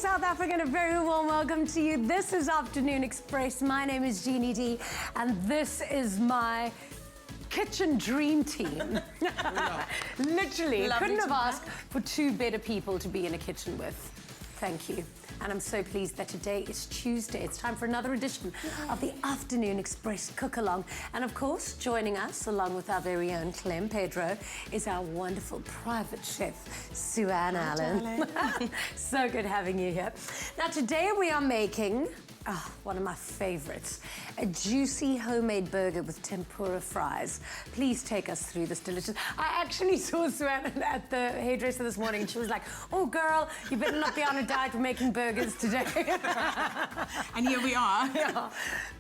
South Africa, and a very warm welcome to you. This is Afternoon Express. My name is Jeannie D, and this is my kitchen dream team. Literally, couldn't have asked for two better people to be in a kitchen with. Thank you. And I'm so pleased that today is Tuesday. It's time for another edition of the Afternoon Express Cook-Along. And of course, joining us, along with our very own Clem Pedro, is our wonderful private chef, Suanne Allen. So good having you here. Now, today we are making one of my favorites, a juicy homemade burger with tempura fries. Please take us through this delicious. I actually saw Suanne at the hairdresser this morning and she was like, oh girl, you better not be on a diet for making burgers today. And here we are. Yeah.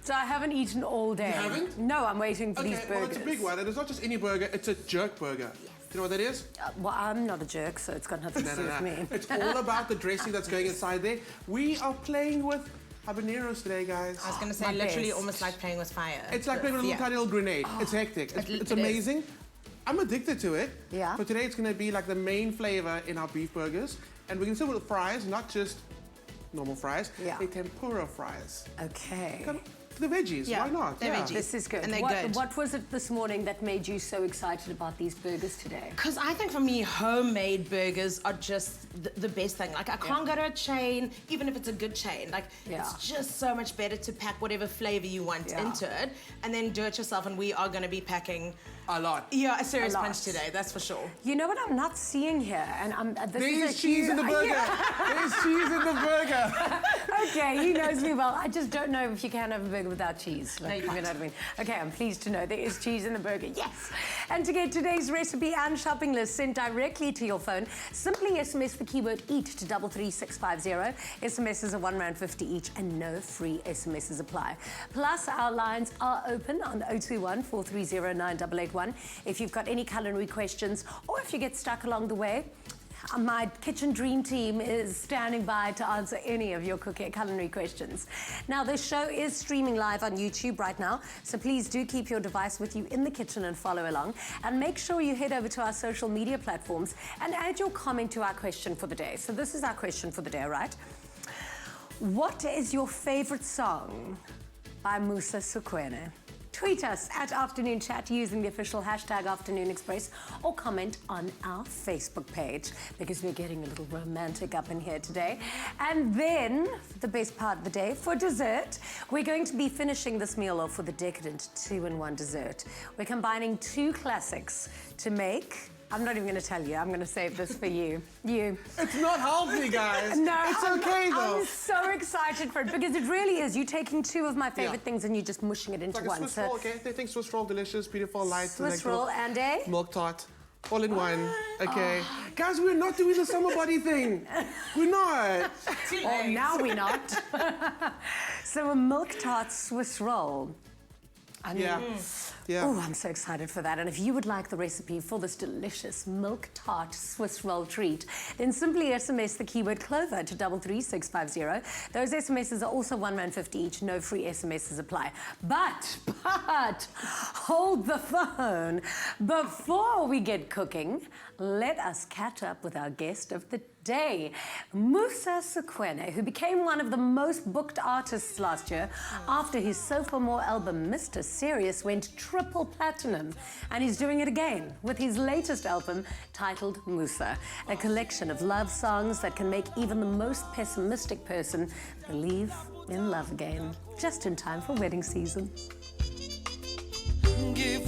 So I haven't eaten all day. You haven't? No, I'm waiting for these burgers. Well, it's a big one, and it's not just any burger, it's a jerk burger. Yes. You know what that is? Well, I'm not a jerk, so it's got nothing to do with me. It's all about the dressing that's going inside there. We are playing with habaneros today, guys. I was going to say, literally almost like playing with fire. It's like playing with a little grenade. It's hectic. It's amazing. I'm addicted to it. Yeah. But today it's going to be like the main flavor in our beef burgers. And we're going to serve it with fries, not just normal fries. Yeah. They're tempura fries. Okay. The veggies, why not? They're veggies. This is good. And they're good. What was it this morning that made you so excited about these burgers today? Because I think for me, homemade burgers are just the best thing. Like, I can't go to a chain, even if it's a good chain. Like, it's just so much better to pack whatever flavor you want into it and then do it yourself. And we are going to be packing a lot. Yeah, a serious punch today, that's for sure. You know what I'm not seeing here? And there's cheese in the burger. There's cheese in the burger. Okay, he knows me well. I just don't know if you can have a burger without cheese. No, you know what I mean? Okay, I'm pleased to know there is cheese in the burger. Yes! And to get today's recipe and shopping list sent directly to your phone, simply SMS the keyword EAT to 33650. SMSs are R1.50 each and no free SMSs apply. Plus, our lines are open on 021 430 9881 if you've got any culinary questions or if you get stuck along the way. My kitchen dream team is standing by to answer any of your culinary questions. Now, this show is streaming live on YouTube right now, so please do keep your device with you in the kitchen and follow along. And make sure you head over to our social media platforms and add your comment to our question for the day. So this is our question for the day, right? What is your favorite song by Musa Sukwene? Tweet us at Afternoon Chat using the official hashtag Afternoon Express or comment on our Facebook page because we're getting a little romantic up in here today. And then, the best part of the day, for dessert, we're going to be finishing this meal off with a decadent 2-in-1 dessert. We're combining two classics to make... I'm not even going to tell you. I'm going to save this for you. It's not healthy, guys. No, it's okay though. I'm so excited for it because it really is. You taking two of my favorite things and you're just mushing it into like one. A Swiss roll, okay? They think Swiss roll delicious, beautiful, light. Swiss roll and a milk tart, all in one. Okay, guys, we're not doing the summer body thing. We're not. Oh, now we're not. So a milk tart Swiss roll. I mean, oh, I'm so excited for that. And if you would like the recipe for this delicious milk tart Swiss roll treat, then simply SMS the keyword Clover to 33650. Those SMSs are also R1.50 each. No free SMSs apply. But hold the phone. Before we get cooking, let us catch up with our guest of the day, Musa Sukwene, who became one of the most booked artists last year after his sophomore album, Mr. Serious, went triple platinum. And he's doing it again with his latest album titled Musa, a collection of love songs that can make even the most pessimistic person believe in love again, just in time for wedding season. Give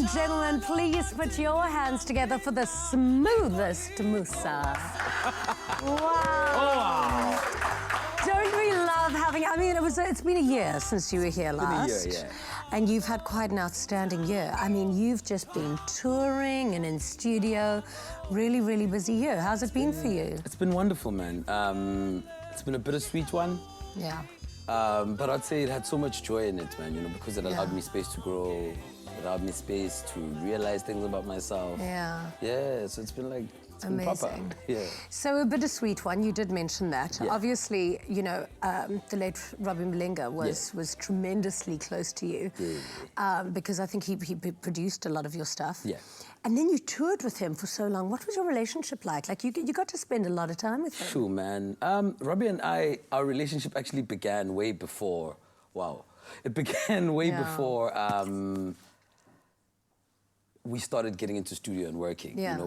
and gentlemen, please put your hands together for the smoothest Musa. Wow. Don't we love having, I mean, it's been a year since you were here last. It's been a year, yeah. And you've had quite an outstanding year. I mean, you've just been touring and in studio. Really, really busy year. How's it been for you? It's been wonderful, man. It's been a bittersweet one. Yeah. But I'd say it had so much joy in it, man, you know, because it allowed me space to grow. It allowed me space to realize things about myself. Yeah. Yeah, so it's been like, it's been Amazing. proper. Yeah. So a bittersweet one, you did mention that. Yeah. Obviously, you know, the late Robbie Mlinga was tremendously close to you. Yeah. Because I think he produced a lot of your stuff. Yeah. And then you toured with him for so long. What was your relationship like? Like, you got to spend a lot of time with him. True, man. Robbie and I, our relationship actually began way before, it began way before we started getting into studio and working. Yeah. You know,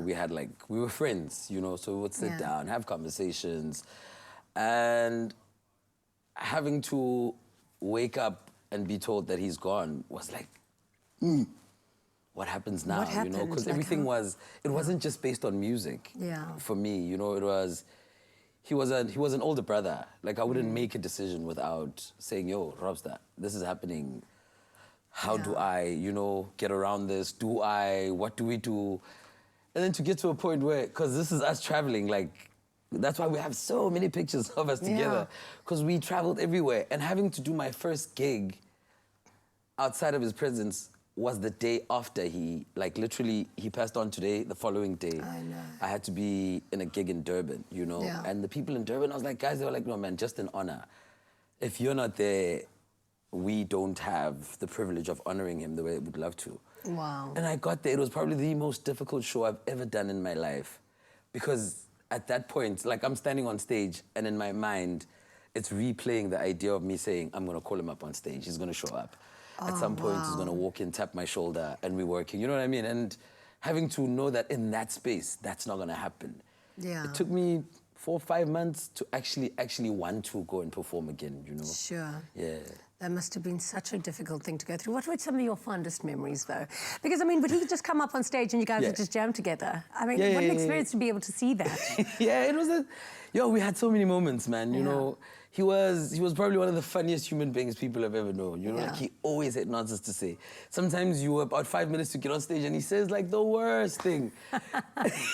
we were friends, you know, so we would sit down, have conversations. And having to wake up and be told that he's gone was like, what happens now? What happened? You know, because Like everything it wasn't just based on music. Yeah. For me, you know, he was an older brother. Like, I wouldn't make a decision without saying, yo, Robster, this is happening. How do I, you know, get around this? What do we do? And then to get to a point where, because this is us traveling, like, that's why we have so many pictures of us together. Because we traveled everywhere. And having to do my first gig outside of his presence was the day after he passed on today, the following day. I know. I had to be in a gig in Durban, you know? Yeah. And the people in Durban, I was like, guys, they were like, no, man, just an honor. If you're not there, we don't have the privilege of honoring him the way we would love to. Wow. And I got there. It was probably the most difficult show I've ever done in my life. Because at that point, like, I'm standing on stage, and in my mind, it's replaying the idea of me saying, I'm gonna call him up on stage, he's gonna show up. At some point, he's gonna walk in, tap my shoulder, and we're working, you know what I mean? And having to know that in that space, that's not gonna happen. Yeah. It took me 4 or 5 months to actually want to go and perform again, you know? Sure. Yeah. That must have been such a difficult thing to go through. What were some of your fondest memories, though? Because, I mean, would he just come up on stage and you guys would just jam together? I mean, what an experience to be able to see that. Yeah, it was we had so many moments, man, you know? He was probably one of the funniest human beings people have ever known, you know? Like, he always had nonsense to say. Sometimes you were about 5 minutes to get on stage and he says, like, the worst thing.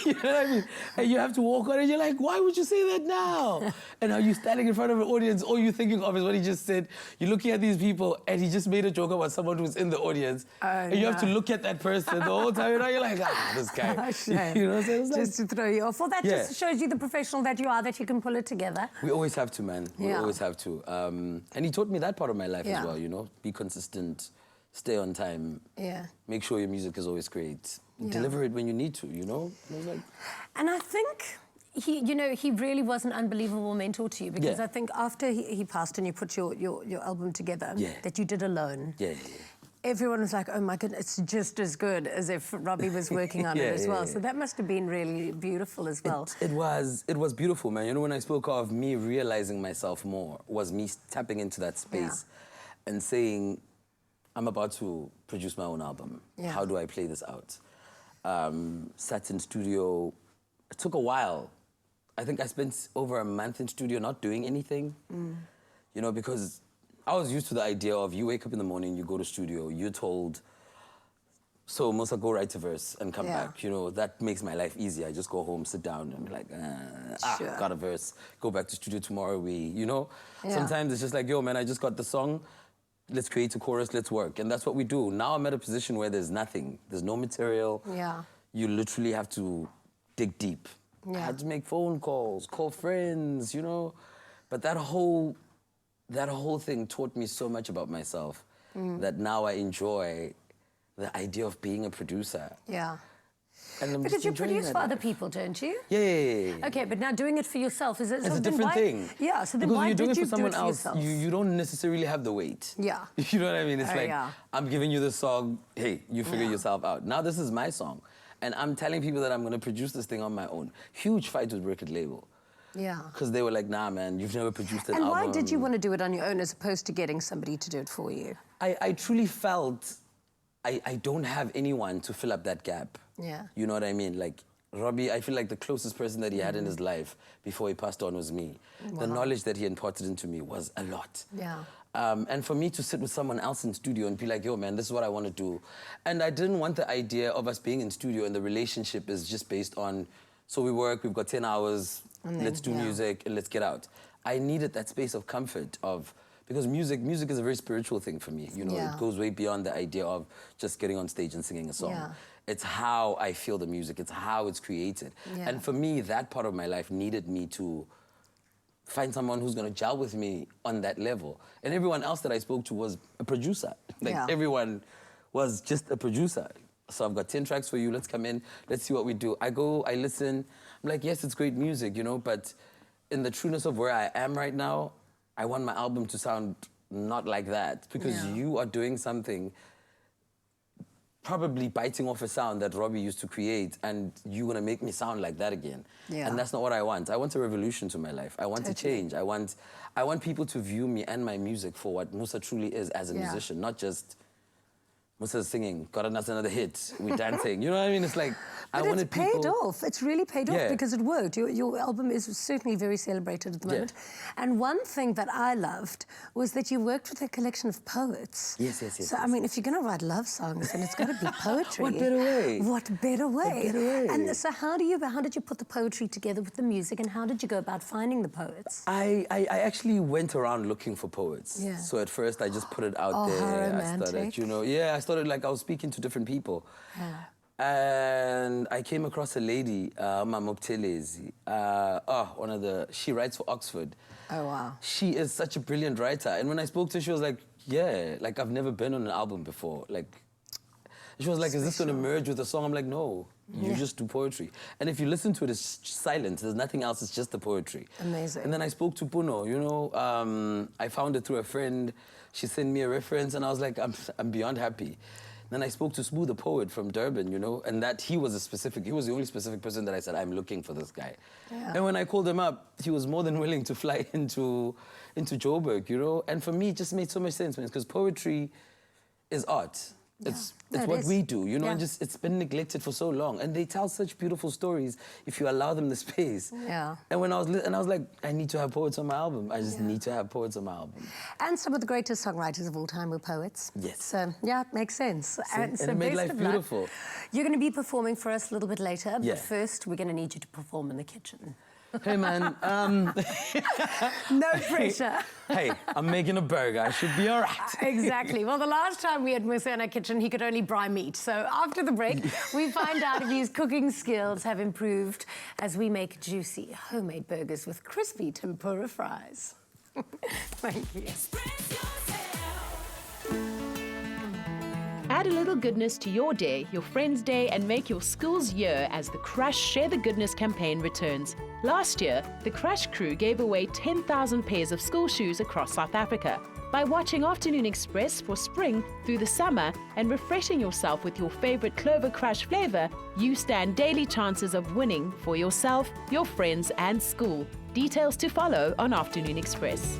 You know what I mean? And you have to walk on and you're like, why would you say that now? And are you standing in front of an audience, all you're thinking of is what he just said. You're looking at these people and he just made a joke about someone who's in the audience. And you have to look at that person the whole time. You know, you're like, this guy. You know, so it was like, just to throw you off. Well, that just shows you the professional that you are, that you can pull it together. We always have to, man. We always have to. And he taught me that part of my life as well, you know? Be consistent, stay on time, make sure your music is always great, deliver it when you need to, you know? And I think he really was an unbelievable mentor to you, because I think after he passed and you put your album together, that you did alone. Everyone was like, oh my goodness, it's just as good as if Robbie was working on it as well. So that must have been really beautiful as well. It was beautiful, man. You know, when I spoke of me realizing myself more, was me tapping into that space and saying, I'm about to produce my own album. How do I play this out? Sat in studio. It took a while. I think I spent over a month in studio not doing anything, you know, because I was used to the idea of you wake up in the morning, you go to studio, you're told, so Musa, go write a verse and come back. You know, that makes my life easy. I just go home, sit down and be like, got a verse, go back to studio tomorrow, you know? Sometimes it's just like, yo, man, I just got the song, let's create a chorus, let's work. And that's what we do. Now I'm at a position where there's nothing. There's no material. You literally have to dig deep. I had to make phone calls, call friends, you know? But that whole thing taught me so much about myself that now I enjoy the idea of being a producer. And because you produce for other people, don't you? Yeah. Okay, but now doing it for yourself, is it It's a different thing. Yeah, so then because why you're doing did it you for someone do it for else, yourself? you don't necessarily have the weight. You know what I mean? It's like, I'm giving you this song, hey, you figure yourself out. Now this is my song. And I'm telling people that I'm going to produce this thing on my own. Huge fight with record label. Because they were like, nah, man, you've never produced an album. And why did you want to do it on your own as opposed to getting somebody to do it for you? I truly felt I don't have anyone to fill up that gap. Yeah. You know what I mean? Like, Robbie, I feel like the closest person that he had in his life before he passed on was me. The knowledge that he imparted into me was a lot. Yeah. And for me to sit with someone else in studio and be like, yo, man, this is what I want to do. And I didn't want the idea of us being in studio and the relationship is just based on, so we work, we've got 10 hours, let's do music and let's get out. I needed that space of comfort of, because music is a very spiritual thing for me. You know, it goes way beyond the idea of just getting on stage and singing a song. Yeah. It's how I feel the music. It's how it's created. Yeah. And for me, that part of my life needed me to find someone who's going to gel with me on that level. And everyone else that I spoke to was a producer. Like, everyone was just a producer. So I've got 10 tracks for you. Let's come in. Let's see what we do. I go, I listen. I'm like, yes, it's great music, you know, but in the trueness of where I am right now, I want my album to sound not like that because you are doing something probably biting off a sound that Robbie used to create and you're gonna make me sound like that again. Yeah. And that's not what I want. I want a revolution to my life. I want to change. I want people to view me and my music for what Musa truly is as a musician, not just Musa's singing, got another hit, we're dancing. You know what I mean? It's like, but I wanted people... It's paid off. It's really paid off because it worked. Your album is certainly very celebrated at the moment. And one thing that I loved was that you worked with a collection of poets. Yes. So, I mean, if you're going to write love songs, then it's got to be poetry. What better way? What better way? And so how did you put the poetry together with the music and how did you go about finding the poets? I actually went around looking for poets. Yeah. So at first I just put it out there. How romantic. I started, you know, I started like I was speaking to different people. Yeah. And I came across a lady, Mamoptelezi, she writes for Oxford. Oh, wow. She is such a brilliant writer. And when I spoke to her, she was like, like I've never been on an album before. Like, she was like, is this gonna merge with a song? I'm like, no, you just do poetry. And if you listen to it, it's silent. There's nothing else, it's just the poetry. Amazing. And then I spoke to Puno, you know, I found it through a friend. She sent me a reference and I was like, I'm beyond happy. Then I spoke to Smooth, the poet from Durban, you know, and that he was the only specific person that I said, I'm looking for this guy. Yeah. And when I called him up, he was more than willing to fly into Joburg, you know? And for me, it just made so much sense, man, because poetry is art. It's what we do, you know, and just it's been neglected for so long. And they tell such beautiful stories if you allow them the space. Yeah. And when I was like, I need to have poets on my album. I just need to have poets on my album. And some of the greatest songwriters of all time were poets. Yes. So, yeah, it makes sense. And it made life beautiful. You're going to be performing for us a little bit later, but first we're going to need you to perform in the kitchen. Hey, man. No pressure. Hey, I'm making a burger. I should be all right. Exactly. Well, the last time we had Musa in our kitchen, he could only brine meat. So after the break, we find out if his cooking skills have improved as we make juicy homemade burgers with crispy tempura fries. Thank you. Add a little goodness to your day, your friend's day, and make your school's year as the Crush Share the Goodness campaign returns. Last year, the Crush crew gave away 10,000 pairs of school shoes across South Africa. By watching Afternoon Express for spring through the summer and refreshing yourself with your favorite Clover Crush flavor, you stand daily chances of winning for yourself, your friends, and school. Details to follow on Afternoon Express.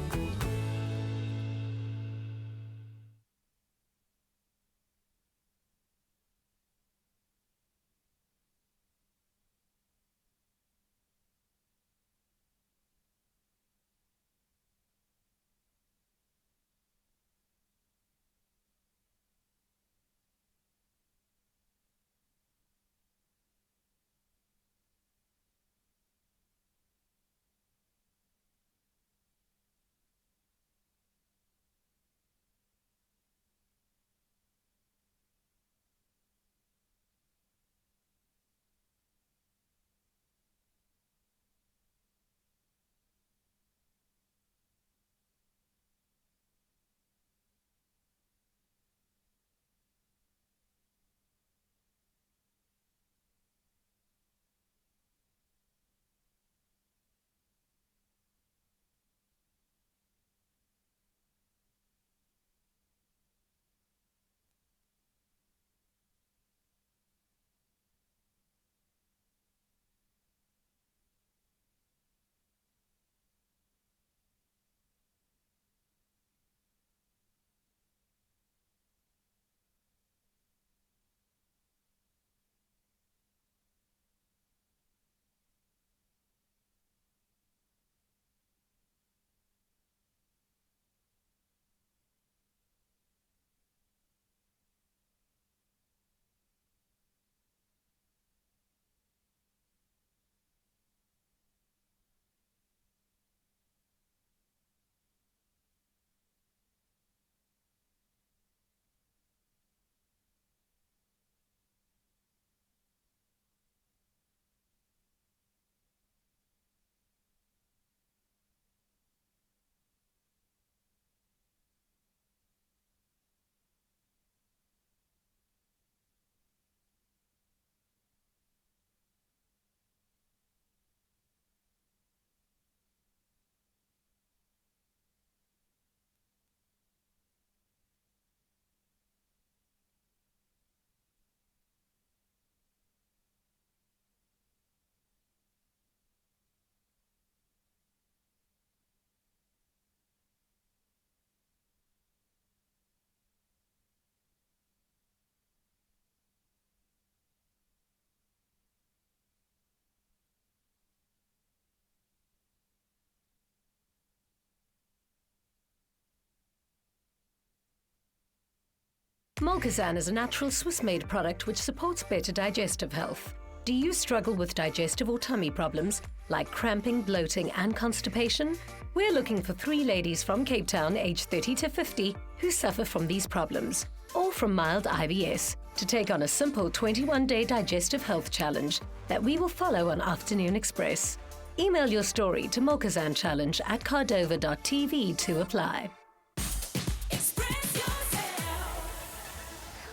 Molkazan is a natural Swiss-made product which supports better digestive health. Do you struggle with digestive or tummy problems like cramping, bloating and constipation? We're looking for 3 ladies from Cape Town aged 30 to 50 who suffer from these problems or from mild IBS to take on a simple 21-day digestive health challenge that we will follow on Afternoon Express. Email your story to molkazanchallenge@cardova.tv to apply.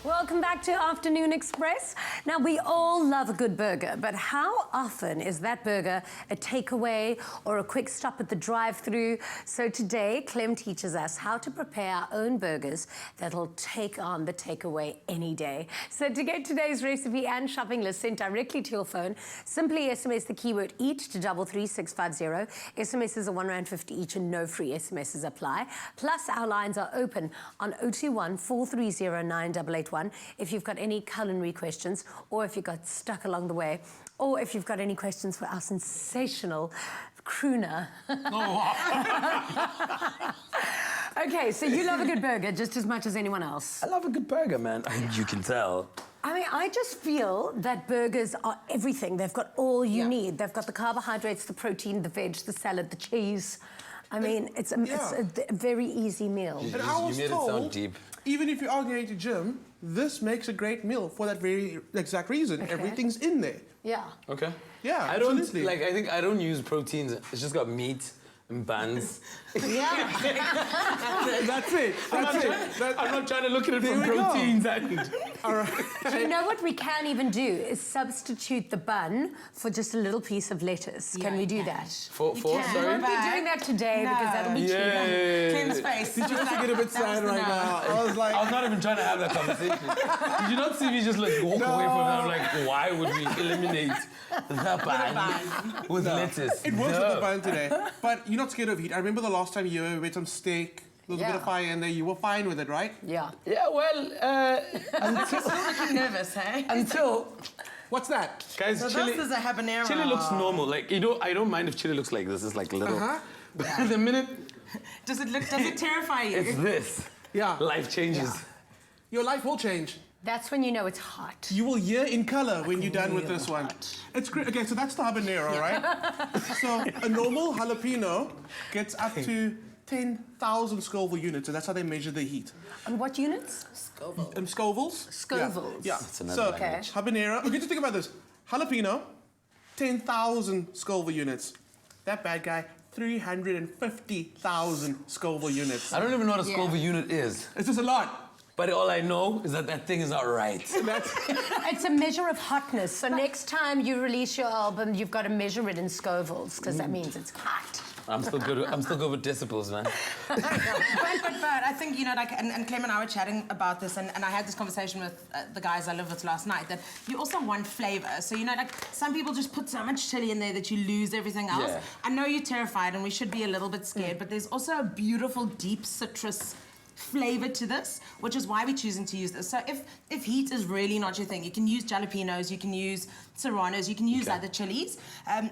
Welcome back to Afternoon Express. Now, we all love a good burger, but how often is that burger a takeaway or a quick stop at the drive-thru? So today, Clem teaches us how to prepare our own burgers that'll take on the takeaway any day. So to get today's recipe and shopping list sent directly to your phone, simply SMS the keyword EAT to 33650. SMSs are R1.50 each and no free SMSs apply. Plus, our lines are open on 021 430 9881 if you've got any culinary questions, or if you got stuck along the way, or if you've got any questions for our sensational crooner. Okay, so you love a good burger just as much as anyone else. I love a good burger, man. You can tell. I mean, I just feel that burgers are everything. They've got all you need. They've got the carbohydrates, the protein, the veg, the salad, the cheese. I mean, it's a very easy meal. And I was made it told, sound deep. even if you are going to gym, this makes a great meal for that very exact reason. Okay. Everything's in there. Yeah. Okay. Yeah, I don't absolutely. like. I think I don't use proteins. It's just got meat and buns. Yeah. That's it. That's it. I'm not trying to look at it from proteins. All right. You know what we can even do is substitute the bun for just a little piece of lettuce. Can we do that? For We sorry. won't be doing that today because that'll be cheap. Clem's face. Did you just get a bit sad right now? I was like... I was not even trying to have that conversation. Did you not see me just like walk away from that? I'm like, why would we eliminate the bun with lettuce? It works with the bun today. But you're not scared of heat. I remember the last time you made some steak. There was a bit of fire in there. You were fine with it, right? Yeah. Yeah, well, Still looking nervous, hey? until... What's that? Guys, So chili, this is a habanero. chili looks normal. Like, you know, I don't mind if chili looks like this. It's like a little... But the minute Does it terrify you? it's this, Yeah. life changes. Your life will change. That's when you know it's hot. You will hear in color when you're done with this one. It's great. Okay, so that's the habanero, right? So a normal jalapeno gets up to 10,000 Scoville units, and that's how they measure the heat. And what units? Scovilles? Scovilles. Yeah. That's another language. Habanero. Okay, just think about this. Jalapeno, 10,000 Scoville units. That bad guy, 350,000 Scoville units. I don't even know what a Scoville unit is. It's just a lot. But all I know is that that thing is not right. It's a measure of hotness. So next time you release your album, you've got to measure it in Scovilles because that means it's hot. I'm still good with decibels, man. but I think, you know, like, and Clem and I were chatting about this, and I had this conversation with the guys I live with last night, that you also want flavor. So, you know, like, some people just put so much chili in there that you lose everything else. Yeah. I know you're terrified, and we should be a little bit scared, but there's also a beautiful, deep citrus flavor to this, which is why we're choosing to use this. So if heat is really not your thing, you can use jalapenos, you can use serranos, you can use other chilies,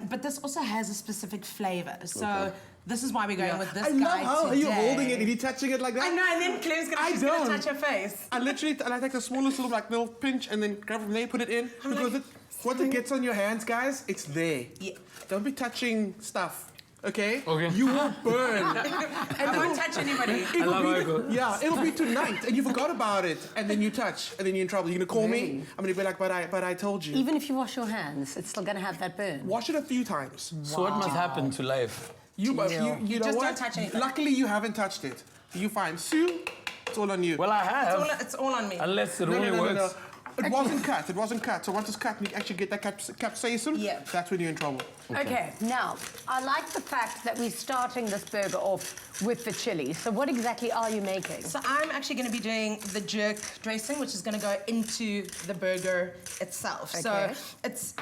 but this also has a specific flavor. So this is why we're going with this guy love how today. are you holding it? Are you touching it like that? I know, and then Clem's gonna touch her face. I literally, I take the smallest little pinch and then grab from there, put it in. Because once it gets on your hands, guys, it's there. Yeah. Don't be touching stuff. Okay? Okay. You will burn. I won't touch anybody. I love how it goes. Yeah, it'll be tonight, and you forgot about it, and then you touch, and then you're in trouble. You're gonna call me. I'm gonna be like, but I told you. Even if you wash your hands, it's still going to have that burn. Wash it a few times. So what must happen to life? You know just what? don't touch anything. Luckily, you haven't touched it. You fine. Sue, it's all on you. Well, I have. It's all on me. Unless it only works. It wasn't cut. It wasn't cut. So once it's cut, and you actually get that capsaicin. Yeah. That's when you're in trouble. Okay, now, I like the fact that we're starting this burger off with the chili. So what exactly are you making? So I'm actually going to be doing the jerk dressing, which is going to go into the burger itself. Okay. So it's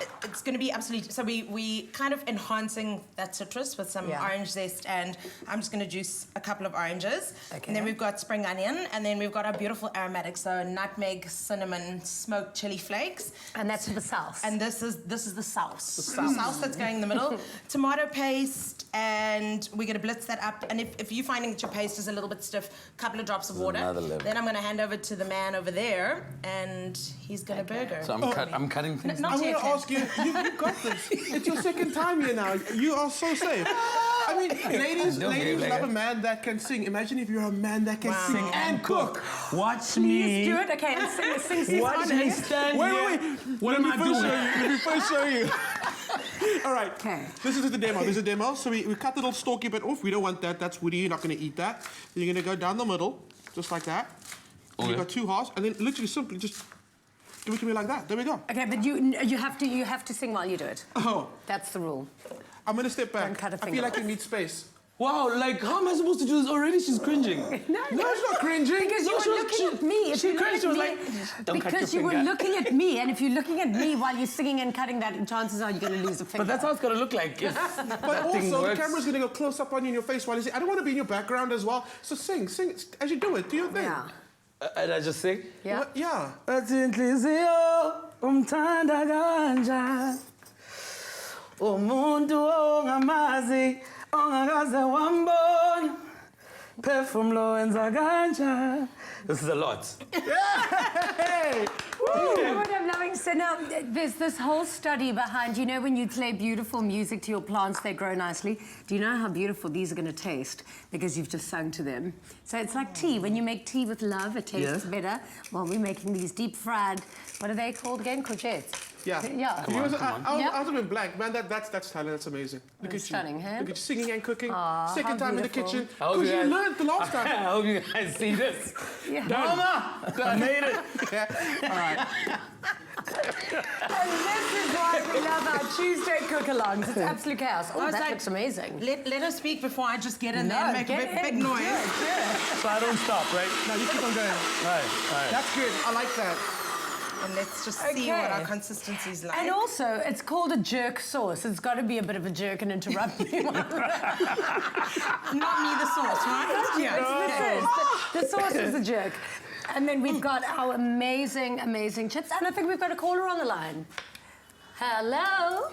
going to be absolutely... So we kind of enhancing that citrus with some orange zest, and I'm just going to juice a couple of oranges. Okay. And then we've got spring onion, and then we've got our beautiful aromatics, so nutmeg, cinnamon, smoked chili flakes. And that's the sauce. And this is the sauce. The sauce that's going in the middle. Tomato paste, and we're gonna blitz that up. And if you're finding that your paste is a little bit stiff, a couple of drops of water. Then I'm gonna hand over to the man over there, and he's gonna burger. So I'm cutting things. Not I'm going yet, to ask you, you've got this. It's your second time here now. You are so safe. I mean, ladies love a man that can sing. Imagine if you're a man that can sing and cook. Watch Please me. do it. Okay, sing. Watch me stand Wait. here. What am I doing? Let me first show you. All right. Okay. This is the demo. This is a demo. So we cut the little stalky bit off. We don't want that. That's woody. You're not going to eat that. Then you're going to go down the middle, just like that. And you've got 2 halves. And then literally simply just give it to me like that. There we go. Okay, but you have to sing while you do it. Oh. That's the rule. I'm going to step back. Don't cut a I finger feel like off. you need space. Wow, like, how am I supposed to do this already? She's cringing. No, it's not cringing. Because you were looking at me. If She you look cringed. at She was me- like, don't cut because your you were finger. looking at me, and if you're looking at me while you're singing and cutting that, chances are you're going to lose a finger. But that's how it's gonna look like. If But that thing also, the works. camera's going to go close up on you in your face while you sing. I don't want to be in your background as well. So sing as you do it. Do your thing. Yeah. And I just sing. Yeah. What? Yeah. Athi inhliziyo umthanda kanja umuntu ongamazi ongakaze wambona phefumulo wenza kanja. This is a lot. Hey! You know what I'm loving? So now there's this whole study behind, you know, when you play beautiful music to your plants, they grow nicely. Do you know how beautiful these are going to taste? Because you've just sung to them. So it's like tea. When you make tea with love, it tastes better. Well, we're making these deep fried, what are they called again? Courgettes. Yeah. Yeah. I was a bit blank, man. That's talent. That's amazing. Look at stunning, you. huh? Look at you singing and cooking. Aw, Second how time in the beautiful. kitchen. I hope Because you you guys- learned the last I time. hope you guys see this. Yeah. Mama, I made it. And this is why we love our Tuesday cook-alongs. It's absolute chaos. Oh, was that like- looks amazing. Let her speak before I just get in there and make a get big in. noise. So I don't stop, right? No, you keep on going. All right. That's good. I like that. And let's just see Okay. what our consistency is like. And also, it's called a jerk sauce. It's got to be a bit of a jerk and interrupt me. Not me, the sauce, right? Yes, the sauce is a jerk. And then we've got our amazing, amazing chips. And I think we've got a caller on the line. Hello.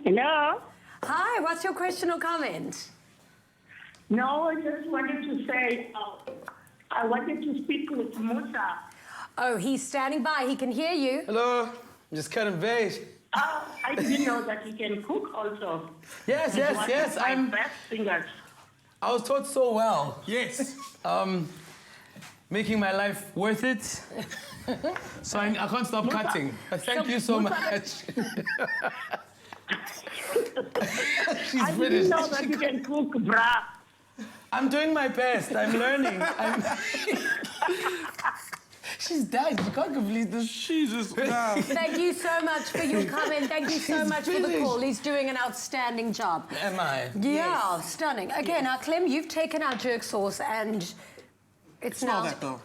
Hello? Hi, what's your question or comment? No, I just wanted to say, I wanted to speak with Musa. Oh, he's standing by. He can hear you. Hello. I'm just cutting veg. I didn't know that he can cook also. Yes. My I'm. best fingers. I was taught so well. Yes. Making my life worth it. So I can't stop cutting. Thank you so much. She's I finished. didn't know that you can cook, brah. I'm doing my best. I'm learning. She's died. She can't complete this. Jesus. Wow. Thank you so much for your comment. Thank you so much for the finished. call. He's doing an outstanding job. Am I? Yeah, stunning. Okay, now, Clem, you've taken our jerk sauce and it's Smell now... that though.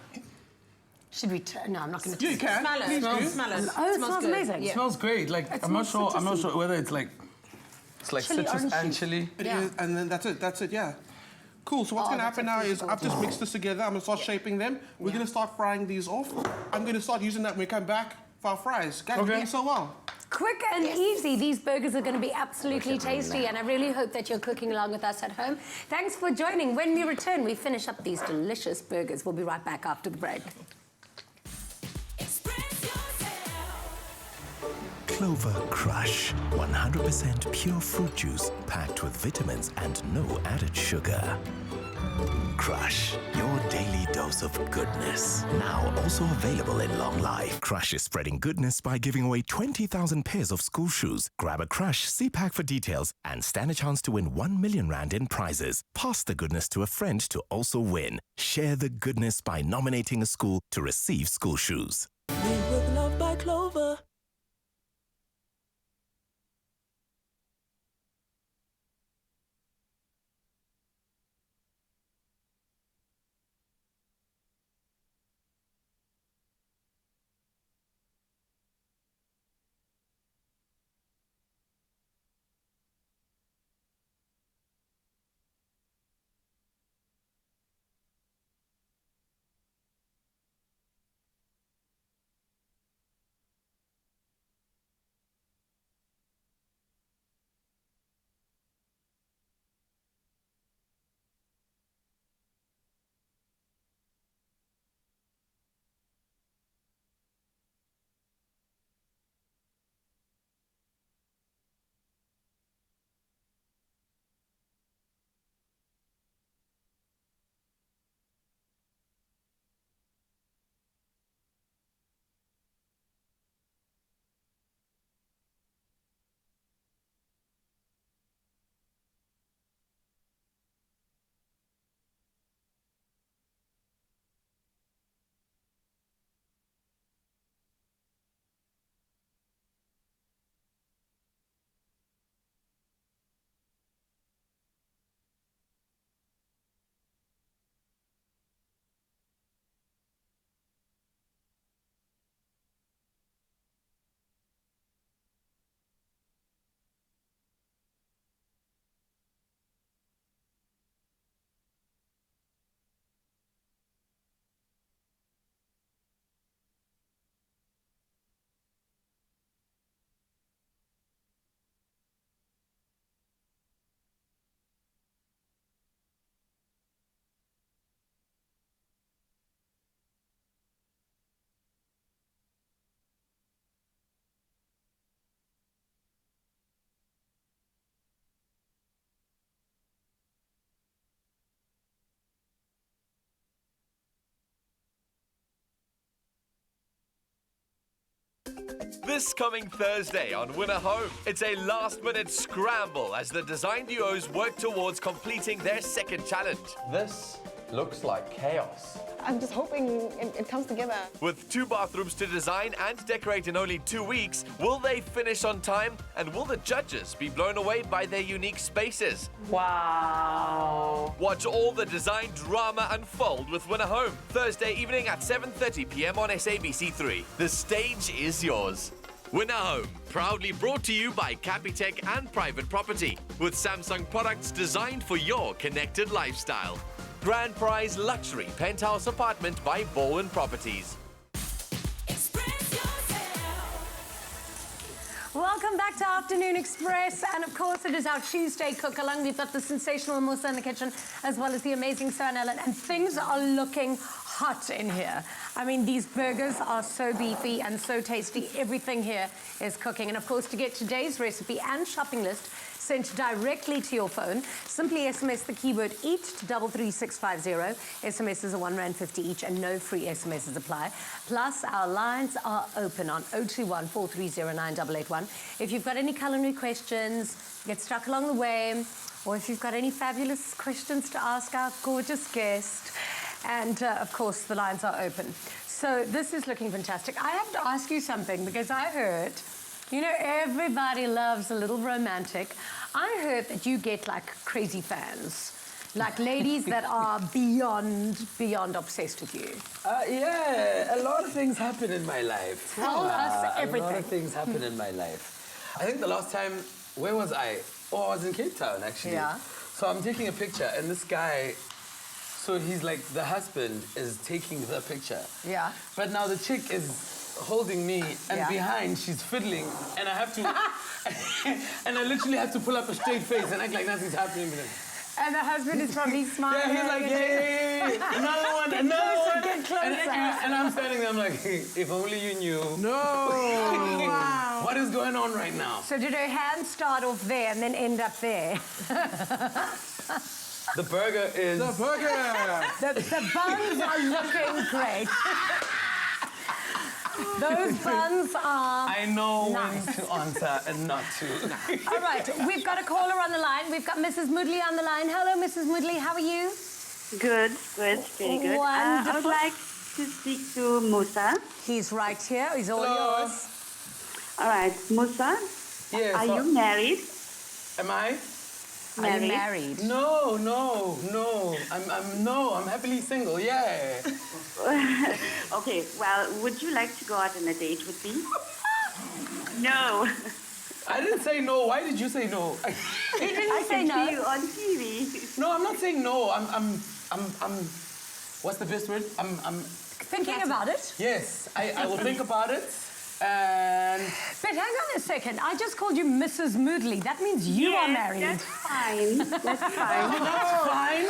Should we... No, I'm not going to... You can. Smell it. Please do. Smell it. Oh, it smells good. amazing. It smells great. Like It I'm not smells sure citrusy. whether it's like Chili citrus and orangey. chili. It Yeah. is, and then that's it, yeah. Cool, so what's going to that's happen now actually is I've just mixed this together. I'm going to start shaping them. We're going to start frying these off. I'm going to start using that when we come back for our fries. Guys, you're doing so well. Quick and easy. These burgers are going to be absolutely tasty, and I really hope that you're cooking along with us at home. Thanks for joining. When we return, we finish up these delicious burgers. We'll be right back after the break. Clover Crush. 100% pure fruit juice packed with vitamins and no added sugar. Crush, your daily dose of goodness. Now also available in long life. Crush is spreading goodness by giving away 20,000 pairs of school shoes. Grab a Crush, C-Pack for details, and stand a chance to win 1 million rand in prizes. Pass the goodness to a friend to also win. Share the goodness by nominating a school to receive school shoes. Made with love by Clover. This coming Thursday on Winner Home, it's a last-minute scramble as the design duos work towards completing their second challenge. This looks like chaos. I'm just hoping it comes together. With 2 bathrooms to design and decorate in only 2 weeks, will they finish on time? And will the judges be blown away by their unique spaces? Wow. Watch all the design drama unfold with Winner Home, Thursday evening at 7:30 p.m. on SABC3. The stage is yours. Winner Home, proudly brought to you by Capitec and Private Property, with Samsung products designed for your connected lifestyle. Grand Prize Luxury Penthouse Apartment by Bowen Properties. Welcome back to Afternoon Express, and of course it is our Tuesday cook along. We've got the sensational Musa in the kitchen, as well as the amazing Sarah Ellen, and things are looking hot in here. I mean, these burgers are so beefy and so tasty. Everything here is cooking. And of course, to get today's recipe and shopping list sent directly to your phone, simply SMS the keyword EAT to 33650. SMSs are R1.50 each and no free SMSs apply. Plus, our lines are open on 021 430 9881. If you've got any culinary questions, get stuck along the way, or if you've got any fabulous questions to ask our gorgeous guest, and of course, the lines are open. So this is looking fantastic. I have to ask you something because I heard, you know, everybody loves a little romantic. I heard that you get like crazy fans, like ladies that are beyond obsessed with you. Yeah, a lot of things happen in my life. Tell us everything. A lot of things happen in my life. I think the last time, where was I? Oh, I was in Cape Town, actually. Yeah. So I'm taking a picture, and this guy, so he's like, the husband is taking the picture. Yeah. But now the chick is holding me, and behind she's fiddling, and I have to, and I literally have to pull up a straight face and act like nothing's happening. And the husband is probably smiling. Yeah, he's like, yay, another one, another one. Get closer. And I'm standing there, I'm like, hey, if only you knew. No. Wow. What is going on right now? So did her hand start off there and then end up there? The burger is... The burger! The buns are looking great. Those buns are I know nice. when to answer and not to. All right, we've got a caller on the line. We've got Mrs. Moodley on the line. Hello, Mrs. Moodley. How are you? Good, very good. I would like to speak to Musa. He's right here. He's all Hello. yours. All right, Musa. Yes. Are you married? Am I? Are you married? No. I'm happily single. Yeah. Okay. Well, would you like to go out on a date with me? No. I didn't say no. Why did you say no? He didn't I say can no. see you on TV. No, I'm not saying no. I'm. What's the best word? I'm thinking about it. Yes, I will think about it. And... But hang on a second. I just called you Mrs. Moodley. That means you are married. That's fine. That's fine.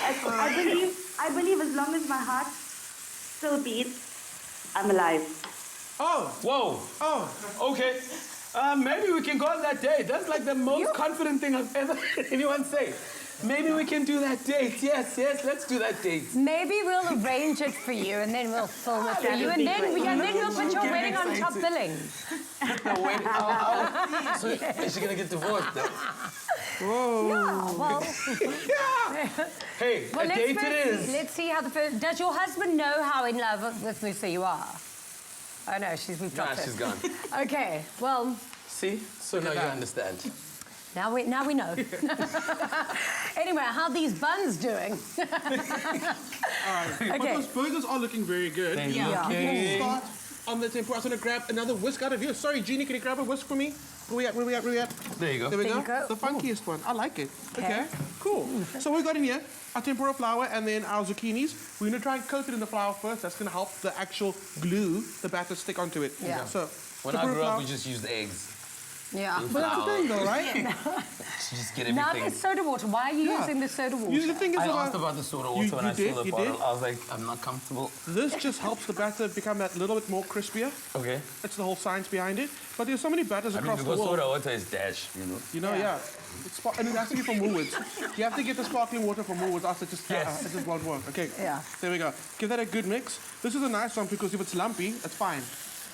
That's fine. I believe as long as my heart still beats, I'm alive. Oh, whoa. Oh, okay. Maybe we can go on that date. That's like the most confident thing I've ever heard anyone say. Maybe we can do that date. Yes, let's do that date. Maybe we'll arrange it for you, and then we'll film it for you, and then we'll put your wedding on top billing. The wedding? So is she gonna get divorced though? Whoa. Yeah, well. Hey, Well, a date it is. Let's see how the first... Does your husband know how in love with Musa you are? Oh, no, we've dropped her. She's gone. Okay, well... See? So now you understand. Now we know. Anyway, how are these buns doing? All right. But those burgers are looking very good. Yeah. We'll start on the tempura. I'm going to grab another whisk out of here. Sorry, Jeannie, can you grab a whisk for me? Where we at? There you go. There we There go. you go. The funkiest one. I like it. Okay. Cool. So we've got in here our tempura flour and then our zucchinis. We're going to try and coat it in the flour first. That's going to help the actual glue, the batter, stick onto it. Yeah. So When I grew up, we just used eggs. Yeah. But that's the thing, though, right? Just get Now everything. there's soda water. Why are you using the soda water? The thing is I asked about the soda water when I saw the bottle. did. I was like, I'm not comfortable. This just helps the batter become that little bit more crispier. Okay. That's the whole science behind it. But there's so many batters I mean, across the because world. soda water is dash, you know. You know, yeah. And it has to be from Woolworths. You have to get the sparkling water from Woolworths, else it just, it just won't work. Okay, Yeah. there we go. Give that a good mix. This is a nice one because if it's lumpy, it's fine.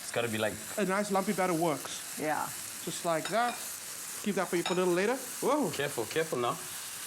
It's got to be like... A nice lumpy batter works. Yeah. Just like that. Keep that for you for a little later. Whoa. Careful now.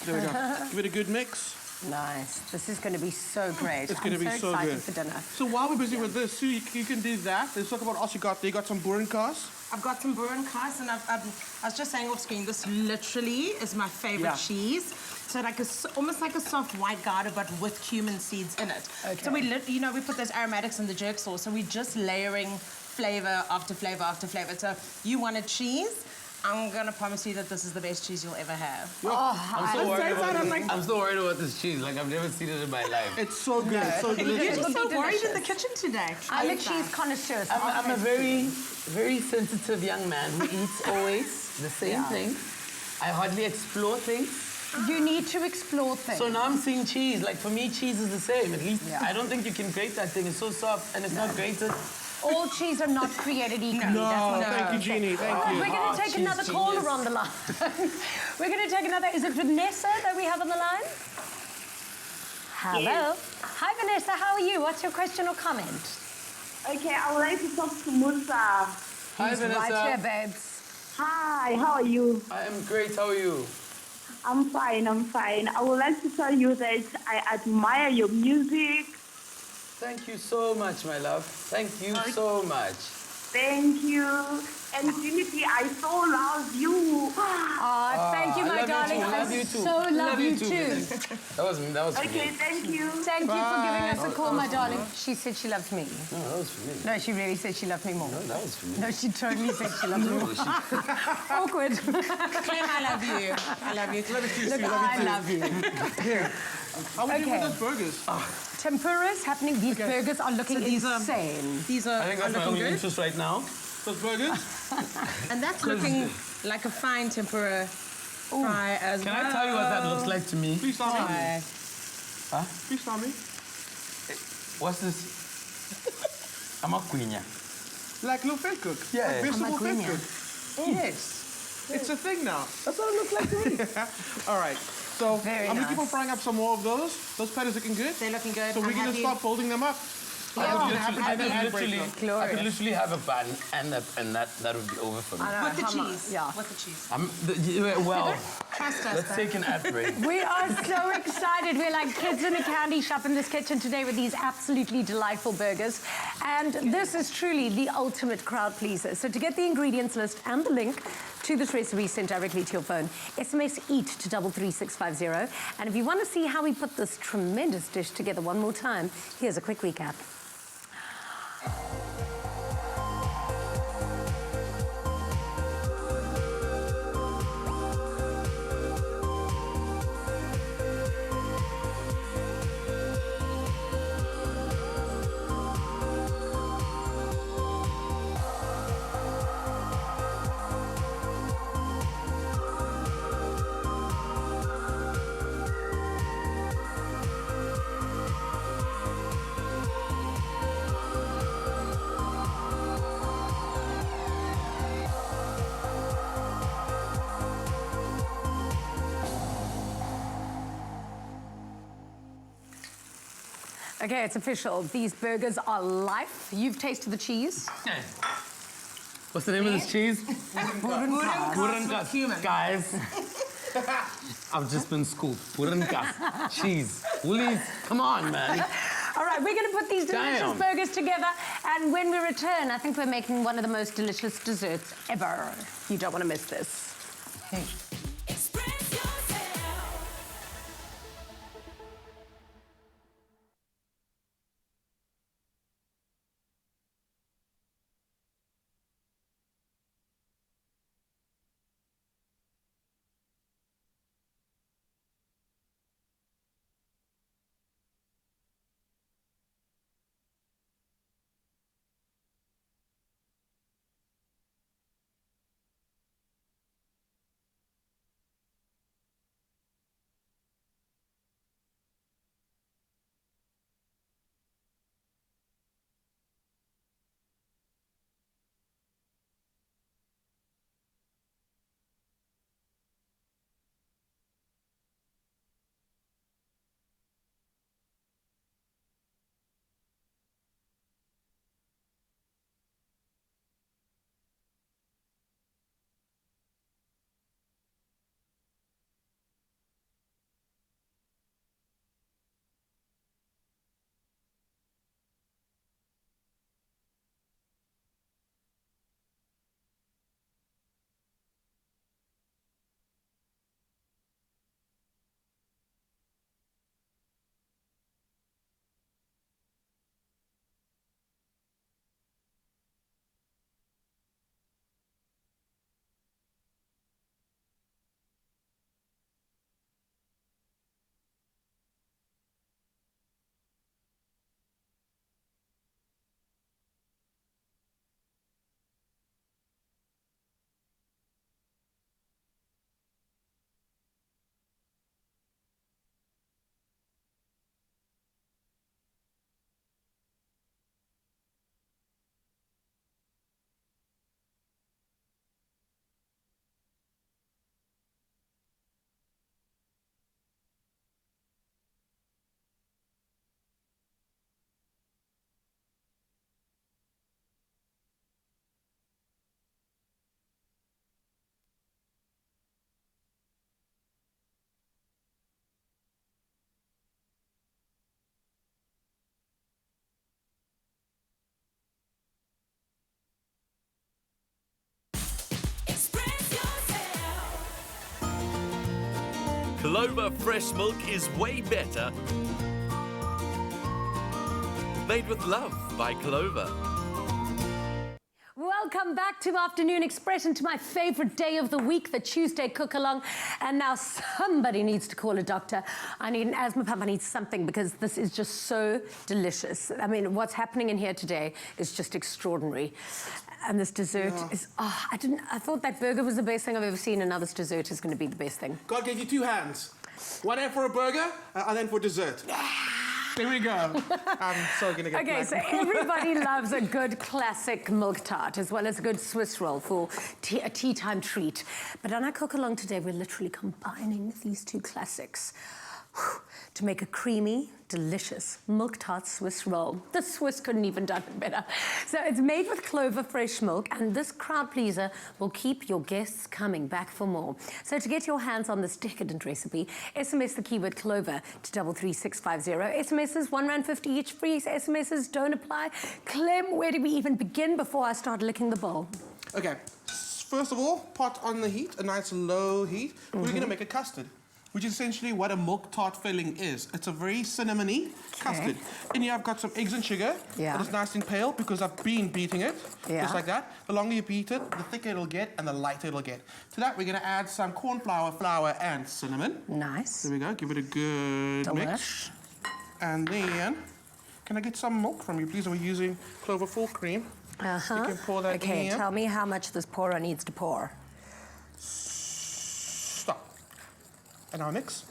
There we go. Give it a good mix. Nice. This is going to be so great. It's going to be so excited good for dinner. So while we're busy with this, Sue, you can do that. Let's talk about what else you got. You got some boerenkaas. I've got some boerenkaas, and I was just saying off screen, this literally is my favorite cheese. So like almost like a soft white Gouda, but with cumin seeds in it. Okay. So we put those aromatics in the jerk sauce, so we're just layering flavor after flavor after flavor. So you wanted cheese, I'm gonna promise you that this is the best cheese you'll ever have. I'm so worried about this cheese. Like, I've never seen it in my life. It's so good. It's so delicious. You're so worried in the kitchen today. I'm a cheese connoisseur. So I'm a very, very sensitive young man who eats always the same thing. I hardly explore things. You need to explore things. So now I'm seeing cheese. Like, for me, cheese is the same. At least I don't think you can grate that thing. It's so soft and it's not grated. All cheese are not created equally. No, thank you, Jeannie. Thank you. We're going to take another caller on the line. We're going to take another. Is it Vanessa that we have on the line? Hello. Yes. Hi, Vanessa. How are you? What's your question or comment? Okay, I would like to talk to Musa. Hi, Vanessa. Right here, babes. Hi, how are you? I am great. How are you? I'm fine. I would like to tell you that I admire your music. Thank you so much, my love. Thank you so much. Thank you. And Jeannie, I so love you. Thank you, my darling. I love you too. So love you too. That was Okay, thank you. Thank you for giving us a call, my darling. She said she loves me. No, that was for me. No, she really said she loved me more. No, that was for me. No, she totally said she loved me more. Awkward. Clem, I love you. I love you. Look, I love you. How are you with those burgers? Tempura's happening. These burgers are looking insane. These are I think that's my only interest right now. Those burgers? And that's looking like a fine tempura fry as well. Can I tell you what that looks like to me? Please tell me. Huh? Please tell me. What's this? Amakwenya. Like little fish cook. Yeah. Like vegetable fish Amakwenya. cook. Yes. It's a thing now. That's what it looks like to me. All right. So Very I'm going to keep on nice. frying up some more of those. Those patties looking good. They're looking good. So we're going to start folding them up. I could literally have a bun and that would be over for me. With the cheese. Yeah. With the cheese. Well, Trust us. let's take an ad break. We are so excited. We're like kids in a candy shop in this kitchen today with these absolutely delightful burgers. And this is truly the ultimate crowd pleaser. So to get the ingredients list and the link to this recipe sent directly to your phone, SMS EAT to 33650. And if you want to see how we put this tremendous dish together one more time, here's a quick recap. Okay, it's official. These burgers are life. You've tasted the cheese. What's the name of this cheese? Human. Guys. I've just been schooled. Purankas. Cheese. Woolies. Come on, man. All right, we're going to put these delicious burgers together, and when we return, I think we're making one of the most delicious desserts ever. You don't want to miss this. Clover fresh milk is way better. Made with love by Clover. Welcome back to Afternoon Express and to my favorite day of the week, the Tuesday cook-along. And now somebody needs to call a doctor. I need an asthma pump. I need something because this is just so delicious. I mean, what's happening in here today is just extraordinary. And this dessert is, I thought that burger was the best thing I've ever seen, and now this dessert is going to be the best thing. God gave you two hands. One hand for a burger, and then for dessert. There we go. I'm so gonna get Okay, so everybody loves a good classic milk tart as well as a good Swiss roll for a tea time treat. But on our cook along today, we're literally combining these two classics to make a creamy, delicious milk tart Swiss roll. The Swiss couldn't even done it better. So it's made with Clover fresh milk, and this crowd pleaser will keep your guests coming back for more. So to get your hands on this decadent recipe, SMS the keyword Clover to 33650. SMSs R1.50 each, free SMSs don't apply. Clem, where do we even begin before I start licking the bowl? Okay, first of all, pot on the heat, a nice low heat. We're gonna make a custard, which is essentially what a milk tart filling is. It's a very cinnamony custard. In here I've got some eggs and sugar. And it's nice and pale because I've been beating it, just like that. The longer you beat it, the thicker it'll get and the lighter it'll get. To that we're gonna add some corn flour, flour and cinnamon. Nice. There we go, give it a good mix. And then, can I get some milk from you, please? We're using Clover full cream. You can pour that in here. Tell me how much this pourer needs to pour. And our mix.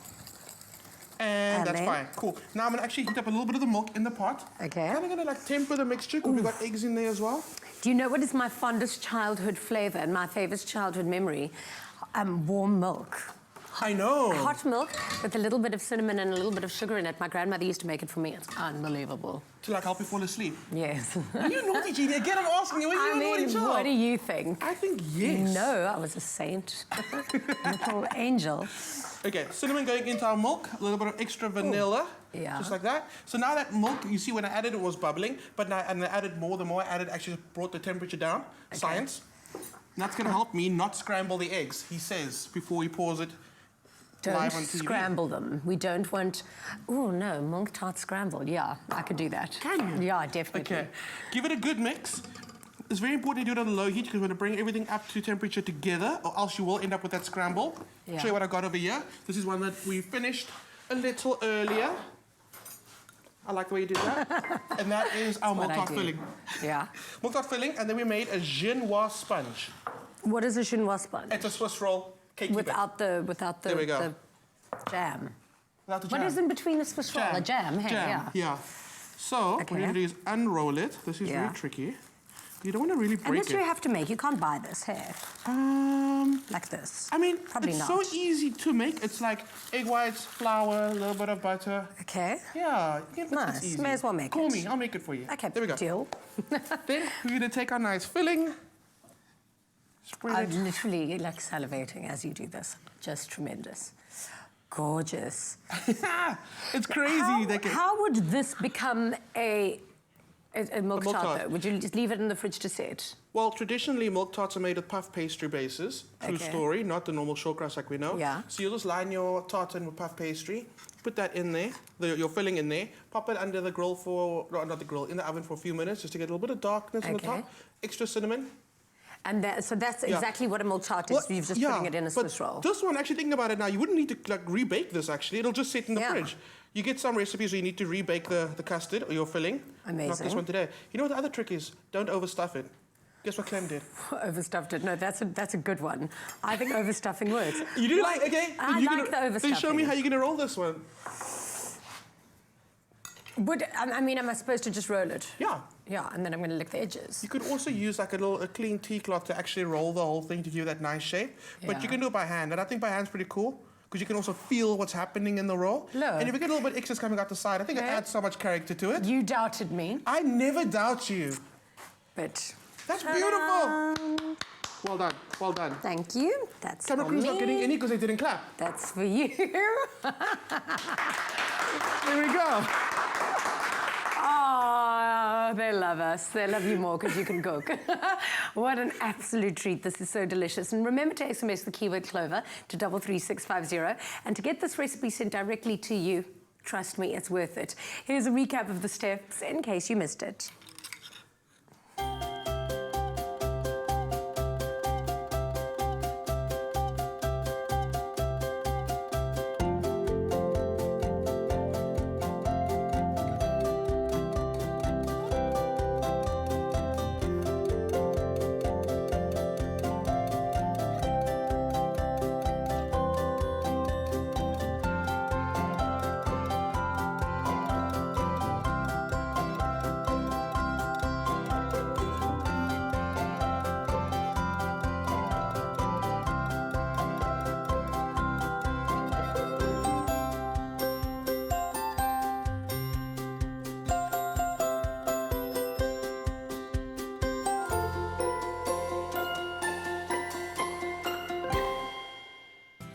And that's fine. Cool. Now I'm gonna actually heat up a little bit of the milk in the pot. Okay. And I'm gonna like temper the mixture because we've got eggs in there as well. Do you know what is my fondest childhood flavor and my favorite childhood memory? Warm milk. I know. Hot milk with a little bit of cinnamon and a little bit of sugar in it. My grandmother used to make it for me. It's unbelievable. To like help you fall asleep? Yes. Are you naughty, Jeannie? Again, I'm asking you, are you a naughty child? What do you think? I think yes. No, I was a saint. Little angel. Okay, cinnamon going into our milk, a little bit of extra vanilla. Just like that. So now that milk, you see when I added it was bubbling, but now and I added more, the more I added actually brought the temperature down. Science. And that's gonna help me not scramble the eggs, he says, before he pours it. Don't scramble them. We don't want... Oh, no, milk tart scrambled. Yeah, I could do that. Can you? Yeah, definitely. Okay. Give it a good mix. It's very important to do it on low heat because we're going to bring everything up to temperature together, or else you will end up with that scramble. Show you what I got over here. This is one that we finished a little earlier. I like the way you did that. And that is our milk tart filling. Yeah. Milk tart filling, and then we made a Genoa sponge. What is a Genoa sponge? It's a Swiss roll. Without the there we go. the jam. Without the jam. What is in between the Swiss roll? A jam, hey, yeah. So what we're going to do is unroll it. This is very tricky. You don't want to really break it. And this you have to make. You can't buy this here. Like this. I mean, probably it's not. so easy to make. It's like egg whites, flour, a little bit of butter. Okay. Yeah. Nice. It's easy. May as well make it. Call me. I'll make it for you. Okay. There we go. Deal. Then we're going to take our nice filling. I'm literally like salivating as you do this. Just tremendous. Gorgeous. It's crazy. How would this become a milk tart, though? Would you just leave it in the fridge to sit? Well, traditionally, milk tarts are made with puff pastry bases. True story, not the normal shortcrust like we know. Yeah. So you'll just line your tart in with puff pastry, put that in there, your filling in there, pop it under the grill for, not the grill, in the oven for a few minutes just to get a little bit of darkness on the top. Extra cinnamon. And so that's exactly what a milk tart is. Well, You're just putting it in a Swiss roll. This one, actually thinking about it now, you wouldn't need to like rebake this actually. It'll just sit in the fridge. You get some recipes where you need to rebake the custard or your filling. Amazing. Not this one today. You know what the other trick is? Don't overstuff it. Guess what Clem did? Overstuffed it. No, that's a good one. I think overstuffing works. You do like, okay? I like the overstuffing. Then show me how you're going to roll this one. I mean, am I supposed to just roll it? Yeah. Yeah, and then I'm going to lick the edges. You could also use like a clean tea cloth to actually roll the whole thing to give that nice shape. But you can do it by hand, and I think by hand's pretty cool because you can also feel what's happening in the roll. Look. And if you get a little bit excess coming out the side, I think it adds so much character to it. You doubted me. I never doubt you. But that's beautiful. Well done. Well done. Thank you. That's Camera crew's not getting any because they didn't clap. That's for you. There we go. Oh, they love us. They love you more because you can cook. What an absolute treat. This is so delicious. And remember to SMS the keyword Clover to 33650. And to get this recipe sent directly to you, trust me, it's worth it. Here's a recap of the steps in case you missed it.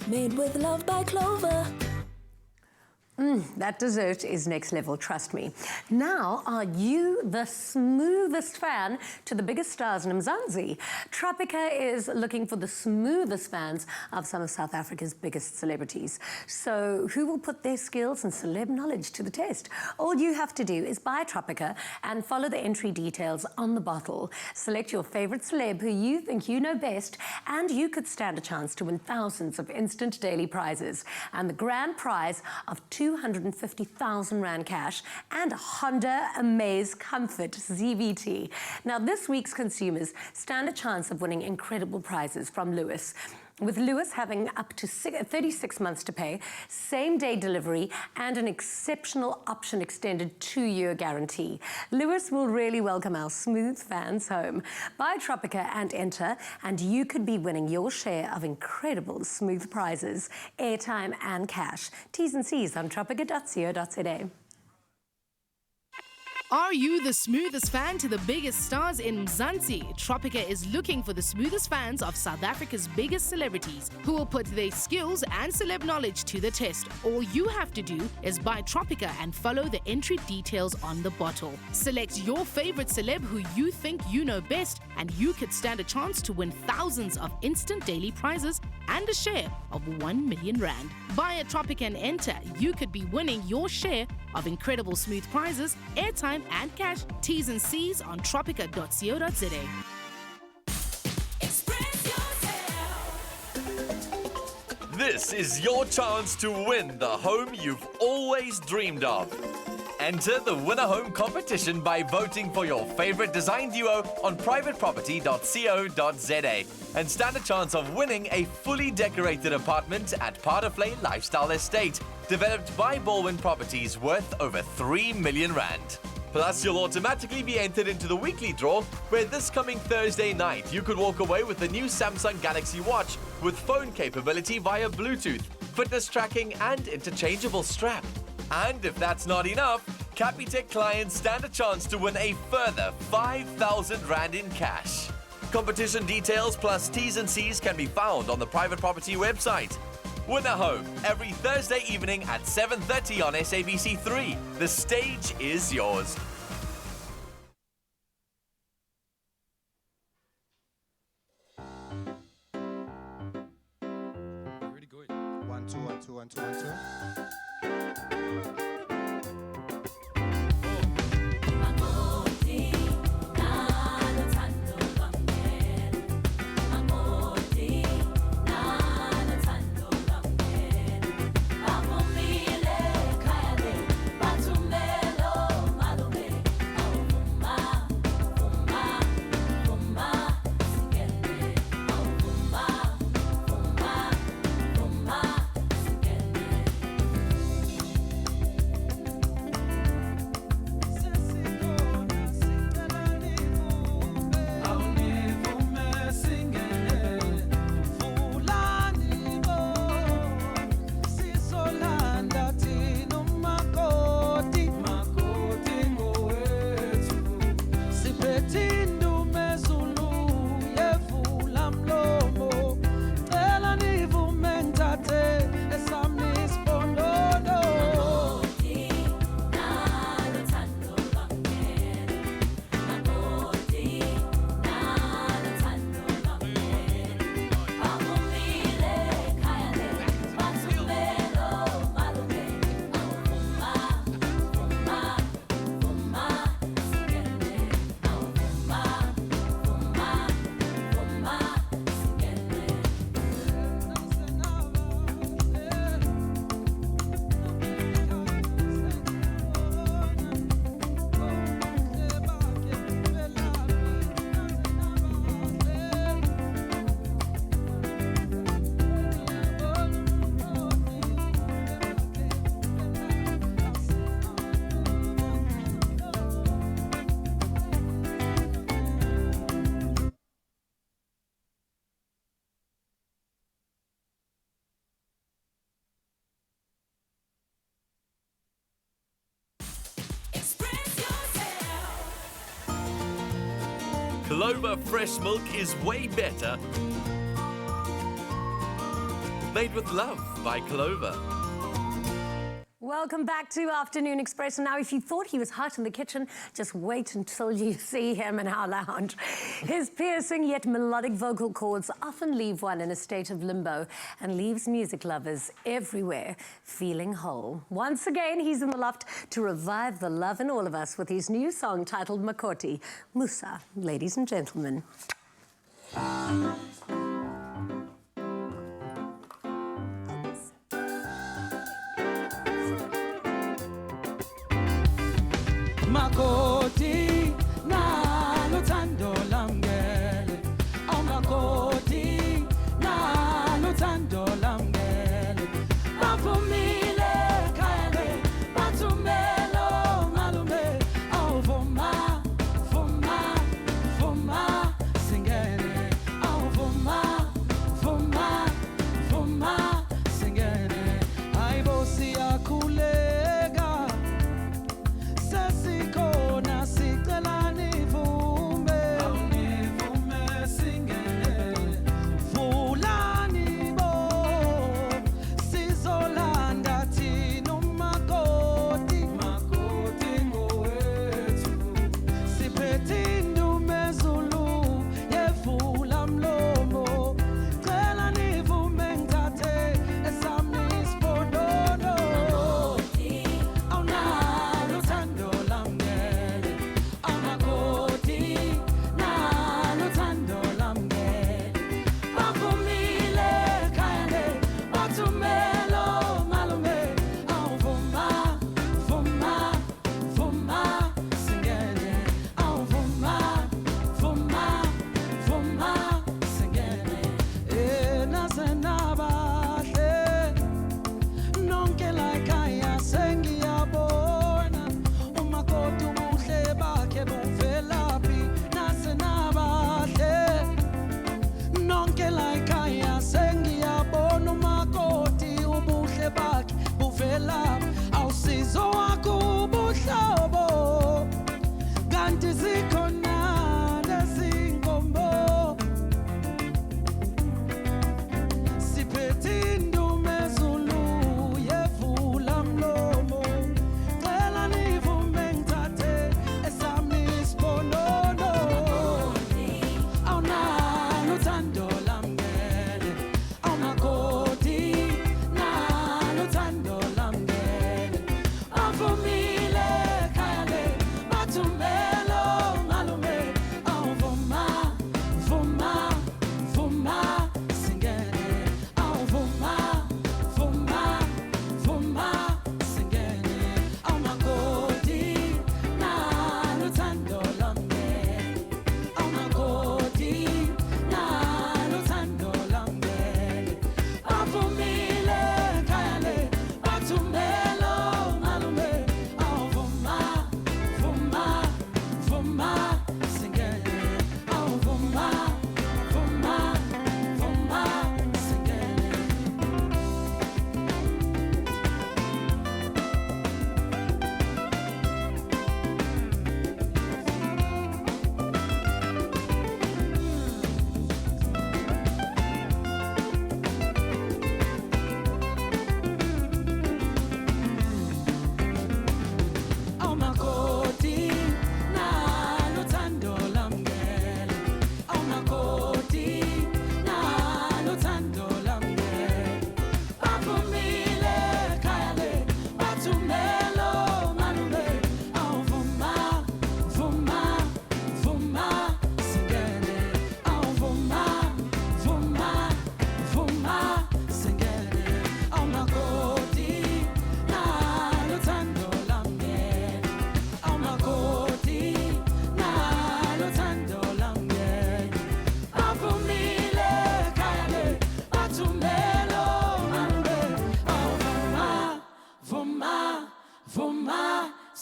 Made with love by Clover. That dessert is next level, trust me. Now, are you the smoothest fan to the biggest stars in Mzansi? Tropica is looking for the smoothest fans of some of South Africa's biggest celebrities. So who will put their skills and celeb knowledge to the test? All you have to do is buy Tropica and follow the entry details on the bottle. Select your favorite celeb who you think you know best, and you could stand a chance to win thousands of instant daily prizes. And the grand prize of 250,000 Rand cash and a Honda Amaze Comfort ZVT. Now, this week's consumers stand a chance of winning incredible prizes from Lewis. With Lewis having up to 36 months to pay, same-day delivery, and an exceptional option extended 2-year guarantee. Lewis will really welcome our smooth fans home. Buy Tropica and enter, and you could be winning your share of incredible smooth prizes, airtime and cash. T's and C's on tropica.co.za. Are you the smoothest fan to the biggest stars in Mzansi? Tropica is looking for the smoothest fans of South Africa's biggest celebrities who will put their skills and celeb knowledge to the test. All you have to do is buy Tropica and follow the entry details on the bottle. Select your favorite celeb who you think you know best, and you could stand a chance to win thousands of instant daily prizes and a share of 1 million Rand. Buy a Tropica and enter. You could be winning your share of incredible smooth prizes, airtime and cash. T's and C's on tropica.co.za. This is your chance to win the home you've always dreamed of. Enter the Win a Home competition by voting for your favorite design duo on privateproperty.co.za and stand a chance of winning a fully decorated apartment at Paardenvlei Lifestyle Estate, developed by Baldwin Properties, worth over 3 million Rand. Plus, you'll automatically be entered into the weekly draw, where this coming Thursday night you could walk away with the new Samsung Galaxy Watch with phone capability via Bluetooth, fitness tracking and interchangeable strap. And if that's not enough, Capitec clients stand a chance to win a further 5,000 Rand in cash. Competition details plus T's and C's can be found on the Private Property website. Win a Home every Thursday evening at 7:30 on SABC3. The stage is yours. Pretty good. 1 2 1 2 1 2 1 2. Clover fresh milk is way better. Made with love by Clover. Welcome back to Afternoon Express. And now, if you thought he was hot in the kitchen, just wait until you see him in our lounge. His piercing yet melodic vocal cords often leave one in a state of limbo and leaves music lovers everywhere feeling whole. Once again, he's in the loft to revive the love in all of us with his new song titled Makoti. Musa, ladies and gentlemen. Makoti na luthando lamngele makoti na luthando lamngele bavumile khale bathumelo malume awuvuma vuma vuma singene awuvuma vuma vuma singene hayibo siyakhuleka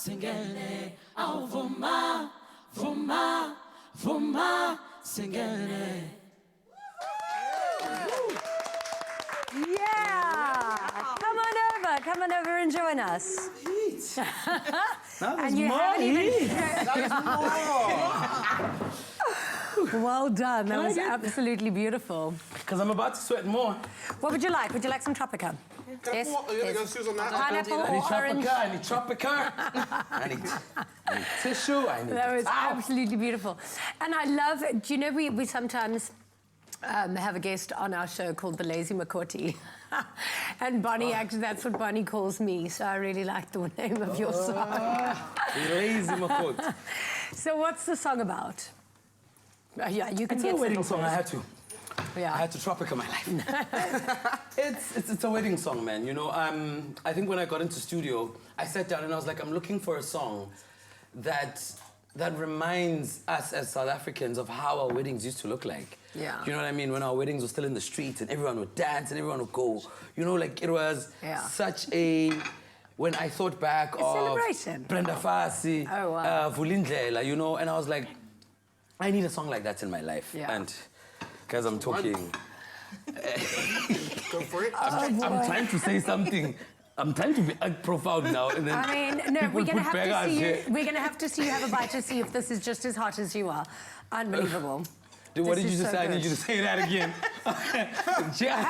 singene, oh vuma, vuma, vuma, singene. Yeah! Come on over and join us. That was and you more haven't even... heat. That was more. Well done. That Can I was get- absolutely beautiful. Because I'm about to sweat more. What would you like? Would you like some Tropica? Yes. Pineapple I need or orange? Tropica, I need Tropica. I need tissue, I need... That was Ow. absolutely beautiful. And I love, do you know, we sometimes have a guest on our show called the Lazy Makoti. And Bonnie, actually, that's what Bonnie calls me. So I really like the name of your song. Lazy Makoti. So what's the song about? Yeah, you can It's get a wedding simple song, I first. had to. Yeah. I had to Tropica my life. It's a wedding song, man. You know, I think when I got into studio, I sat down and I was like, I'm looking for a song that reminds us as South Africans of how our weddings used to look like. Yeah. You know what I mean? When our weddings were still in the streets and everyone would dance and everyone would go. You know, like it was such a... When I thought back of celebration. Brenda Fassie, Vulindlela, you know, and I was like, I need a song like that in my life. Yeah. And guys, I'm talking. Go for it. I'm trying to say something. I'm trying to be profound now. And then I mean, no, people we're gonna put have to beggars see you. here. We're gonna have to see you have a bite to see if this is just as hot as you are. Unbelievable. Dude, what This did you is just so say? I good. need you to say that again. Have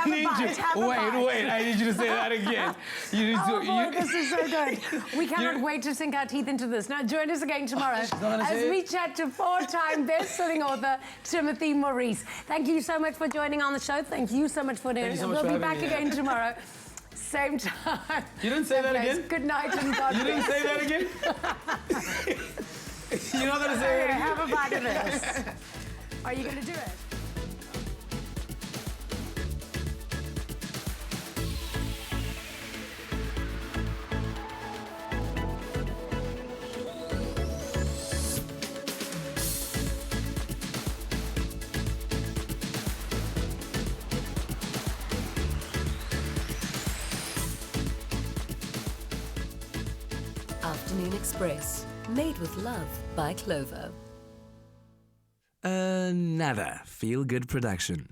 a bite, have a bite. Wait, I need you to say that again. You need Oh to, boy, this is so good. We cannot You- wait to sink our teeth into this. Now, join us again tomorrow gonna as say we it? chat to four-time best-selling author Timothy Maurice. Thank you so much for joining on the show. Thank you so much for doing Thank it. you so much We'll for be back having me. again tomorrow. Same time. You didn't say that God bless. again? Good night and God You didn't bless. say that again? You're not going to say Okay, that again? have a bite of this. Are you going to do it? Afternoon Express. Made with love by Clover. Another feel-good production.